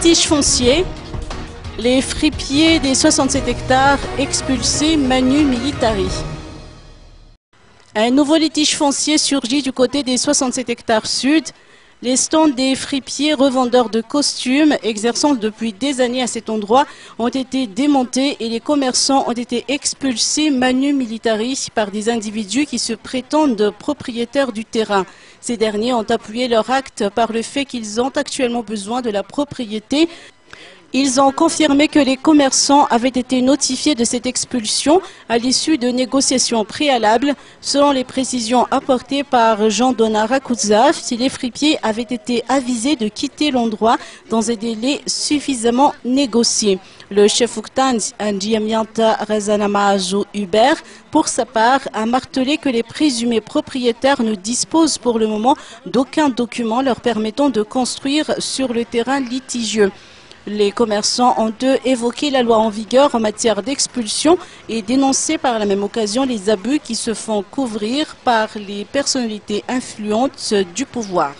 litige foncier, les fripiers des 67 hectares expulsés manu militari. Un nouveau litige foncier surgit du côté des 67 hectares sud. Les stands des fripiers revendeurs de costumes exerçant depuis des années à cet endroit ont été démontés et les commerçants ont été expulsés manu militari par des individus qui se prétendent propriétaires du terrain. Ces derniers ont appuyé leur acte par le fait qu'ils ont actuellement besoin de la propriété. Ils ont confirmé que les commerçants avaient été notifiés de cette expulsion à l'issue de négociations préalables. Selon les précisions apportées par Jean-Donat Rakouzaf, si les fripiers avaient été avisés de quitter l'endroit dans un délai suffisamment négocié. Le chef Ouktan Ndiamianta Razanamazou Hubert, pour sa part, a martelé que les présumés propriétaires ne disposent pour le moment d'aucun document leur permettant de construire sur le terrain litigieux. Les commerçants ont eux évoqué la loi en vigueur en matière d'expulsion et dénoncé par la même occasion les abus qui se font couvrir par les personnalités influentes du pouvoir.